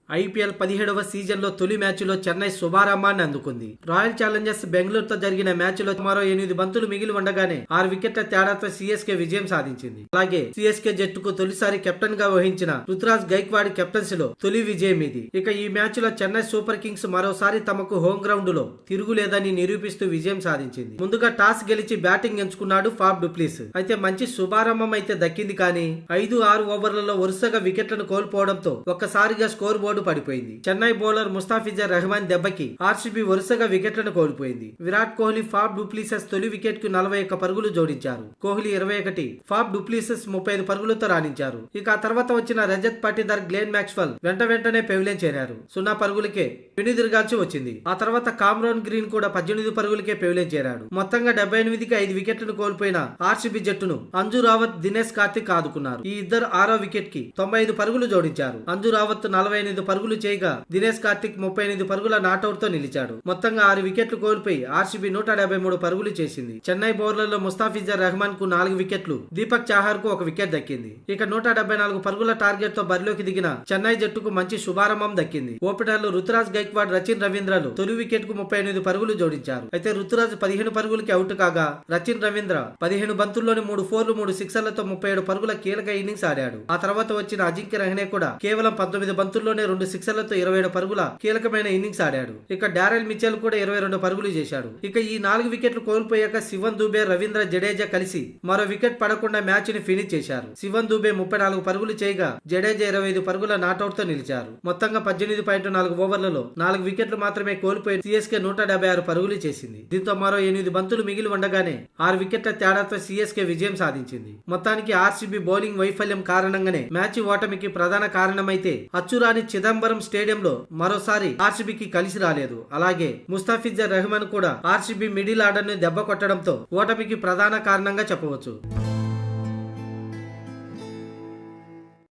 IPL 17వ సీజన్లో తొలి మ్యాచ్లో చెన్నై శుభారంభాన్ని అందుకుంది. రాయల్ ఛాలెంజర్స్ బెంగళూరుతో జరిగిన మ్యాచ్లో మరో 8 బంతులు మిగిలి ఉండగానే 6 వికెట్ల తేడాతో సీఎస్కే విజయం సాధించింది. అలాగే సీఎస్కే జట్టుకు తొలిసారి కెప్టెన్ గా వహించిన రుతురాజ్ గైక్వాడ్ కెప్టెన్సీలో తొలి విజయం ఇది. ఇక ఈ మ్యాచ్ లో చెన్నై సూపర్ కింగ్స్ మరోసారి తమకు హోమ్ గ్రౌండ్ లో తిరుగులేదని నిరూపిస్తూ విజయం సాధించింది. ముందుగా టాస్ గెలిచి బ్యాటింగ్ ఎంచుకున్నాడు ఫాఫ్ డుప్లిస్. అయితే మంచి శుభారంభం అయితే దక్కింది, కానీ 5-6 ఓవర్లలో వరుసగా వికెట్లను కోల్పోవడంతో ఒక్కసారిగా స్కోర్ బోర్డు పడిపోయింది. చెన్నై బౌలర్ ముస్తాఫిజర్ రెహమాన్ దెబ్బకి ఆర్సీబీ వరుసగా వికెట్లను కోల్పోయింది. విరాట్ కోహ్లీ, ఫాఫ్ డుప్లిసెస్ తొలి వికెట్ కు 41 పరుగులు జోడించారు. కోహ్లీ 21, ఫాఫ్ డుప్లిసెస్ 35 పరుగులతో రాణించారు. ఇక ఆ తర్వాత వచ్చిన రజత్ పాటీదార్, గ్లెన్ మ్యాక్స్వెల్ వెంటనే పెవిలియన్ చేరారు. 0 పరుగులకే వెనుదిరగాల్సి వచ్చింది. ఆ తర్వాత కామ్రాన్ గ్రీన్ కూడా 18 పరుగులకే పెవిలియన్ చేరాడు. మొత్తంగా 78కి 5 వికెట్లను కోల్పోయిన ఆర్సీబీ జట్టును అంజు రావత్, దినేష్ కార్తిక్ ఆదుకున్నారు. ఈ ఇద్దరు 6వ వికెట్ కి 95 పరుగులు జోడించారు. అంజు రావత్ 48 పరుగులు చేయగా దినేష్ కార్తిక్ 38 పరుగుల నాట్అవుట్ తో నిలిచాడు. మొత్తంగా 6 వికెట్లు కోల్పోయి ఆర్సీబీ 173 పరుగులు చేసింది. చెన్నై బౌలర్లో ముస్తాఫిజర్ రెహమాన్ కు 4 వికెట్లు, దీపక్ చాహర్ కు 1 వికెట్ దక్కింది. ఇక 174 పరుగుల టార్గెట్ తో బరిలోకి దిగిన చెన్నై జట్టుకు మంచి శుభారంభం దక్కింది. ఓపెనర్లు రుతురాజ్ గైక్వాడ్, రచిన్ రవీంద్రలు తొలి వికెట్ కు 38 పరుగులు జోడించారు. అయితే రుతురాజ్ 15 పరుగులకి అవుట్ కాగా రచిన్ రవీంద్ర 15 బంతుల్లోని 3 4లు 3 సిక్సర్లతో 37 పరుగుల కీలక ఇన్నింగ్స్ ఆడాడు. ఆ తర్వాత వచ్చిన అజింక్య రహానే కూడా కేవలం 19 బంతుల్లోనే 2 సిక్సర్లతో 27 పరుగుల కీలకమైన ఇన్నింగ్స్ ఆడాడు. ఇక డారెల్ మిచెల్ కూడా 22 పరుగులు చేశాడు. ఇక ఈ 4 వికెట్లు కోల్పోయాక శివన్ దూబే, రవీంద్ర జడేజా కలిసి మరో వికెట్ పడకుండా మ్యాచ్ ని ఫినిష్ చేశారు. శివన్ దూబే 34 పరుగులు చేయగా జడేజా 25 పరుగుల నాట్అవుట్ తో నిలిచారు. మొత్తంగా 18.4 ఓవర్లలో 4 వికెట్లు మాత్రమే కోల్పోయి సీఎస్కే 176 పరుగులు చేసింది. దీంతో మరో 8 బంతులు మిగిలి ఉండగానే 6 వికెట్ల తేడాతో సీఎస్కే విజయం సాధించింది. మొత్తానికి ఆర్సీబీ బౌలింగ్ వైఫల్యం కారణంగానే మ్యాచ్ ఓటమికి ప్రధాన కారణమైతే అచ్చురాని చిదంబరం స్టేడియంలో మరోసారి ఆర్సీబీకి కలిసి రాలేదు. అలాగే ముస్తాఫిజర్ రెహమాన్ కూడా ఆర్సీబీ మిడిల్ ఆర్డర్ ని దెబ్బ కొట్టడంతో ఓటమికి ప్రధాన కారణంగా చెప్పవచ్చు.